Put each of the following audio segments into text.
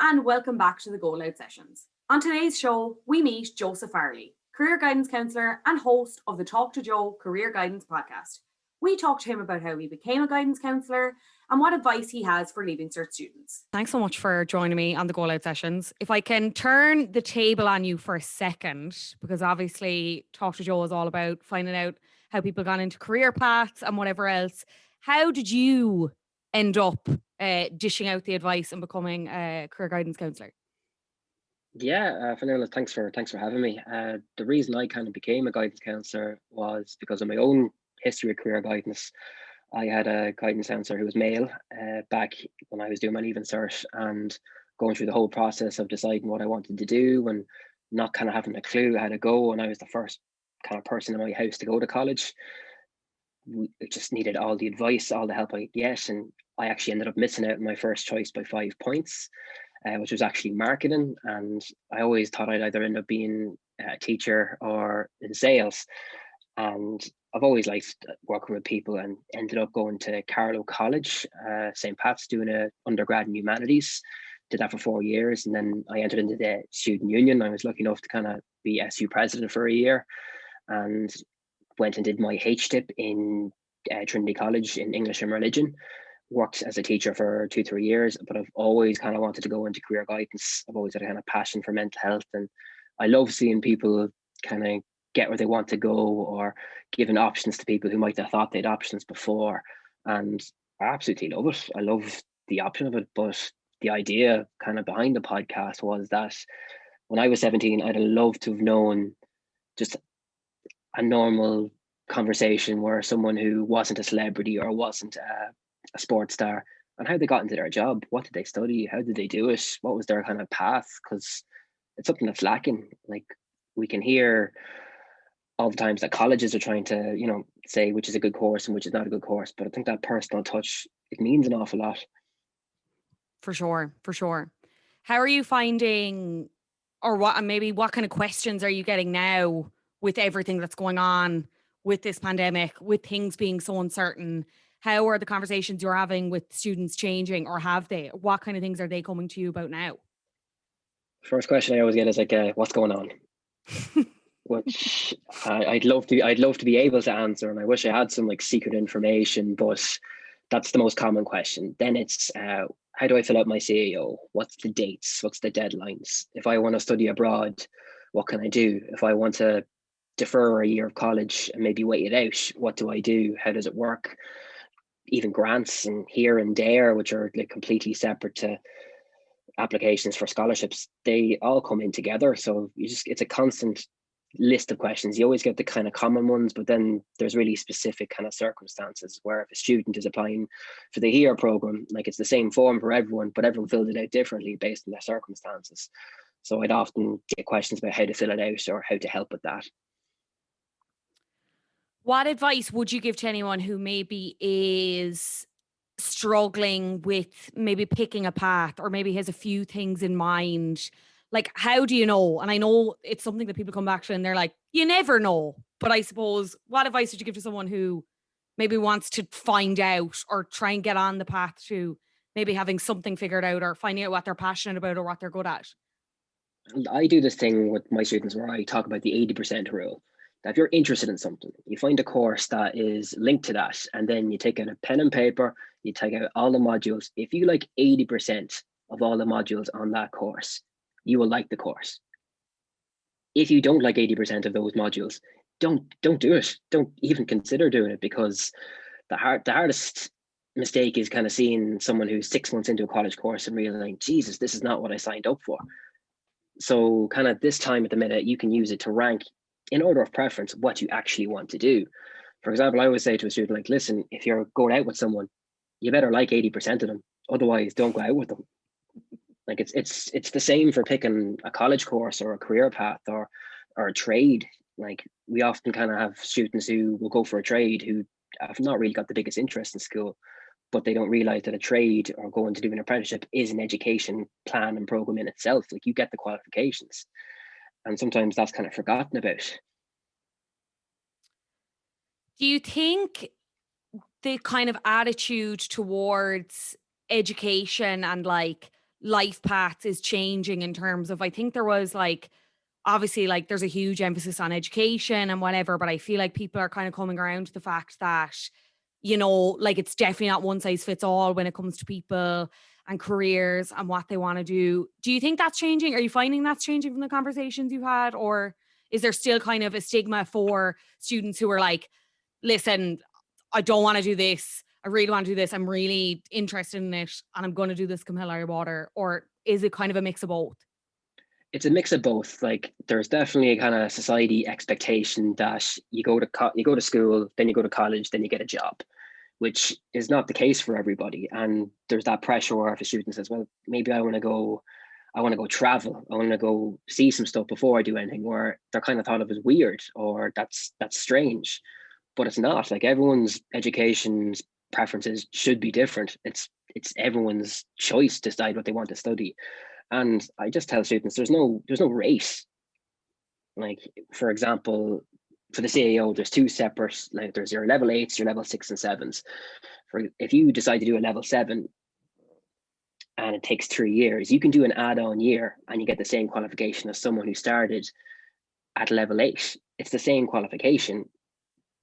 and welcome back to the GoLoud Sessions. On today's show, we meet Joseph Farrelly, Career Guidance Counsellor and host of the Talk to Joe Career Guidance podcast. We talk to him about how he became a guidance counsellor and what advice he has for Leaving Cert students. Thanks so much for joining me on the GoLoud Sessions. If I can turn the table on you for a second, because obviously Talk to Joe is all about finding out how people got into career paths and whatever else. How did you end up dishing out the advice and becoming a career guidance counsellor? Yeah, Farrelly, thanks for having me. The reason I kind of became a guidance counsellor was because of my own history of career guidance. I had a guidance counsellor who was male back when I was doing my Leaving Cert and going through the whole process of deciding what I wanted to do and not kind of having a clue how to go. And I was the first kind of person in my house to go to college. We just needed all the advice, all the help I could get. And I actually ended up missing out on my first choice by 5 points, which was actually marketing. And I always thought I'd either end up being a teacher or in sales. And I've always liked working with people and ended up going to Carlow College, St. Pat's, doing an undergrad in humanities. Did that for 4 years. And then I entered into the student union. I was lucky enough to kind of be SU president for a year and went and did my HTIP in Trinity College in English and Religion. Worked as a teacher for 2-3 years, but I've always kind of wanted to go into career guidance. I've always had a kind of passion for mental health, and I love seeing people kind of get where they want to go or giving options to people who might have thought they'd options before. And I absolutely love it. I love the option of it, but the idea kind of behind the podcast was that when I was 17, I'd have loved to have known just a normal conversation where someone who wasn't a celebrity or wasn't a sports star and how they got into their job. What did they study? How did they do it? What was their kind of path? Because it's something that's lacking. Like, we can hear all the times that colleges are trying to, say which is a good course and which is not a good course. But I think that personal touch, it means an awful lot. For sure. How are you finding, or what kind of questions are you getting now with everything that's going on with this pandemic, with things being so uncertain? How are the conversations you're having with students changing, or have they? What kind of things are they coming to you about now? First question I always get is like, what's going on? Which I'd love to be able to answer, and I wish I had some like secret information, but that's the most common question. Then it's how do I fill out my CAO? What's the dates? What's the deadlines? If I want to study abroad, what can I do? If I want to defer a year of college and maybe wait it out, what do I do? How does it work? Even grants and here and there, which are like completely separate to applications for scholarships, they all come in together. So it's a constant list of questions. You always get the kind of common ones, but then there's really specific kind of circumstances where if a student is applying for the HERE program, like it's the same form for everyone, but everyone fills it out differently based on their circumstances. So I'd often get questions about how to fill it out or how to help with that. What advice would you give to anyone who maybe is struggling with maybe picking a path, or maybe has a few things in mind? Like, how do you know? And I know it's something that people come back to and they're like, you never know. But I suppose, what advice would you give to someone who maybe wants to find out or try and get on the path to maybe having something figured out or finding out what they're passionate about or what they're good at? I do this thing with my students where I talk about the 80% rule. That if you're interested in something, you find a course that is linked to that, and then you take out a pen and paper, you take out all the modules. If you like 80% of all the modules on that course, you will like the course. If you don't like 80% of those modules, don't do it. Don't even consider doing it, because the hardest mistake is kind of seeing someone who's 6 months into a college course and realizing, Jesus, this is not what I signed up for. So kind of this time at the minute, you can use it to rank in order of preference what you actually want to do. For example, I always say to a student, like, listen, if you're going out with someone, you better like 80% of them. Otherwise, don't go out with them. Like it's the same for picking a college course or a career path or a trade. Like, we often kind of have students who will go for a trade who have not really got the biggest interest in school, but they don't realize that a trade or going to do an apprenticeship is an education plan and program in itself. Like, you get the qualifications. And sometimes that's kind of forgotten about. Do you think the kind of attitude towards education and like life paths is changing in terms of, I think there was like, obviously like there's a huge emphasis on education and whatever, but I feel like people are kind of coming around to the fact that, you know, like it's definitely not one size fits all when it comes to people and careers and what they want to do. Do you think that's changing? Are you finding that's changing from the conversations you've had? Or is there still kind of a stigma for students who are like, listen, I don't want to do this. I really want to do this. I'm really interested in it and I'm going to do this come hell or high water? Or is it kind of a mix of both? It's a mix of both. Like there's definitely a kind of society expectation that you go to school, then you go to college, then you get a job, which is not the case for everybody. And there's that pressure where if a student says, well, maybe I want to go travel, I want to go see some stuff before I do anything, where they're kind of thought of as weird or that's strange. But it's not. Like everyone's education's preferences should be different. It's everyone's choice to decide what they want to study. And I just tell students there's no race. Like, for example, for the CAO, there's two separate, like there's your level 8s, your level 6 and 7s. If you decide to do a level 7 and it takes 3 years, you can do an add-on year and you get the same qualification as someone who started at level 8. It's the same qualification,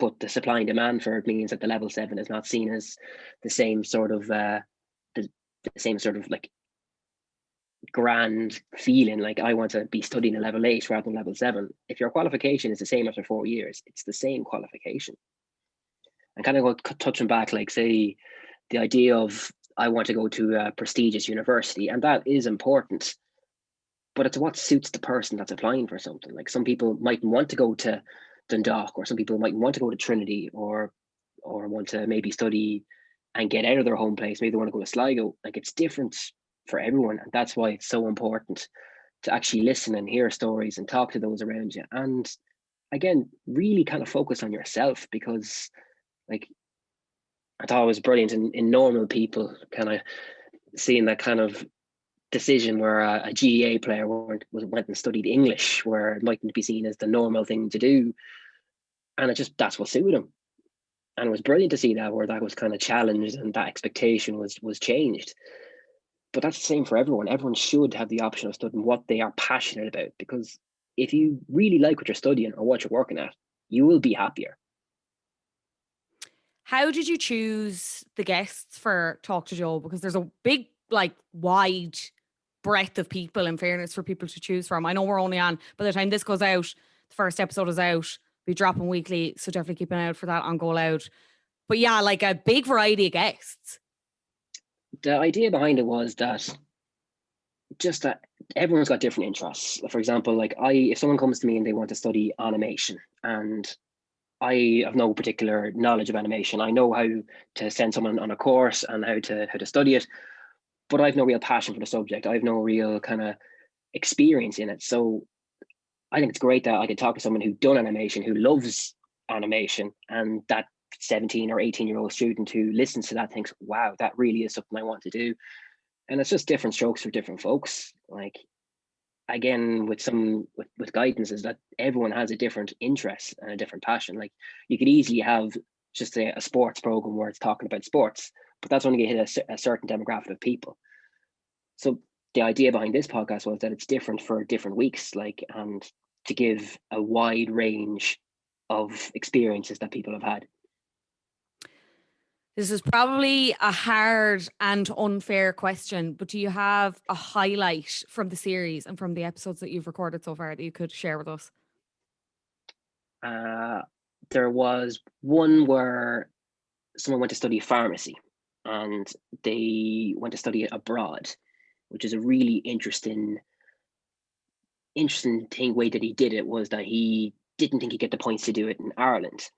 but the supply and demand for it means that the level 7 is not seen as the same sort of like grand feeling, like I want to be studying a level 8 rather than level 7. If your qualification is the same after 4 years, it's the same qualification. And kind of touching back, like say the idea of I want to go to a prestigious university, and that is important, but it's what suits the person that's applying for something. Like some people might want to go to Dundalk, or some people might want to go to Trinity, or want to maybe study and get out of their home place. Maybe they want to go to Sligo. Like it's different for everyone, and that's why it's so important to actually listen and hear stories and talk to those around you, and again really kind of focus on yourself, because like I thought it was brilliant in normal people kind of seeing that kind of decision where a GEA player went and studied English, where it mightn't be seen as the normal thing to do, and that's what suited him. And it was brilliant to see that, where that was kind of challenged and that expectation was changed. But that's the same for everyone. Everyone should have the option of studying what they are passionate about, because if you really like what you're studying or what you're working at, you will be happier. How did you choose the guests for Talk to Joe? Because there's a big, like, wide breadth of people, in fairness, for people to choose from. I know we're only on, by the time this goes out, the first episode is out, we drop them weekly, so definitely keep an eye out for that on GoLoud. But yeah, like a big variety of guests. The idea behind it was that everyone's got different interests. For example, like if someone comes to me and they want to study animation, and I have no particular knowledge of animation, I know how to send someone on a course and how to study it, but I've no real passion for the subject. I have no real kind of experience in it. So I think it's great that I could talk to someone who's done animation, who loves animation, and that 17 or 18-year-old student who listens to that thinks, wow, that really is something I want to do. And it's just different strokes for different folks. Like, again, with guidance, is that everyone has a different interest and a different passion. Like you could easily have just a sports program where it's talking about sports, but that's only going to hit a certain demographic of people. So the idea behind this podcast was that it's different for different weeks, like, and to give a wide range of experiences that people have had. This is probably a hard and unfair question, but do you have a highlight from the series and from the episodes that you've recorded so far that you could share with us? There was one where someone went to study pharmacy, and they went to study it abroad, which is a really interesting way that he did it. Was that he didn't think he'd get the points to do it in Ireland,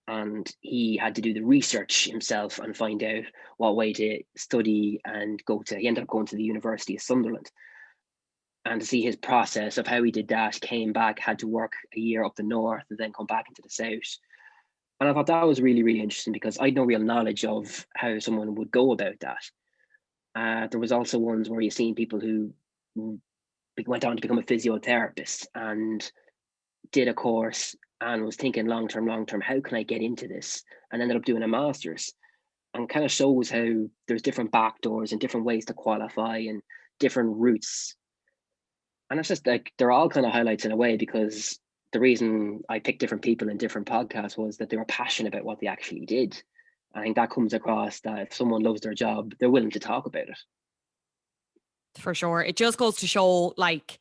and he had to do the research himself and find out what way to study and he ended up going to the University of Sunderland. And to see his process of how he did that, came back, had to work a year up the north and then come back into the south. And I thought that was really, really interesting, because I had no real knowledge of how someone would go about that. There was also ones where you've seen people who went on to become a physiotherapist and did a course and was thinking long term, how can I get into this? And ended up doing a master's, and kind of shows how there's different back doors and different ways to qualify and different routes. And it's just like, they're all kind of highlights in a way, because the reason I picked different people in different podcasts was that they were passionate about what they actually did. I think that comes across, that if someone loves their job, they're willing to talk about it. For sure. It just goes to show, like,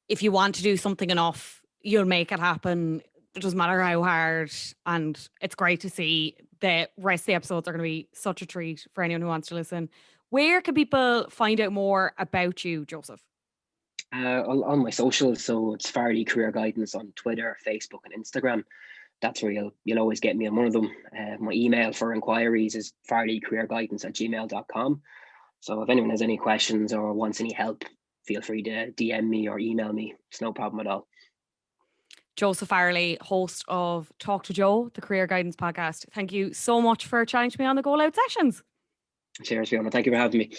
if you want to do something enough, you'll make it happen. It doesn't matter how hard. And it's great to see. The rest of the episodes are going to be such a treat for anyone who wants to listen. Where can people find out more about you, Joseph? On my socials, so it's Farrelly Career Guidance on Twitter, Facebook, and Instagram. That's where you'll always get me on one of them. My email for inquiries is farrellycareerguidance@gmail.com. So if anyone has any questions or wants any help, feel free to DM me or email me. It's no problem at all. Joseph Farrelly, host of Talk to Joe, the Career Guidance podcast. Thank you so much for chatting to me on the GoLoud Sessions. Cheers, Fiona. Thank you for having me.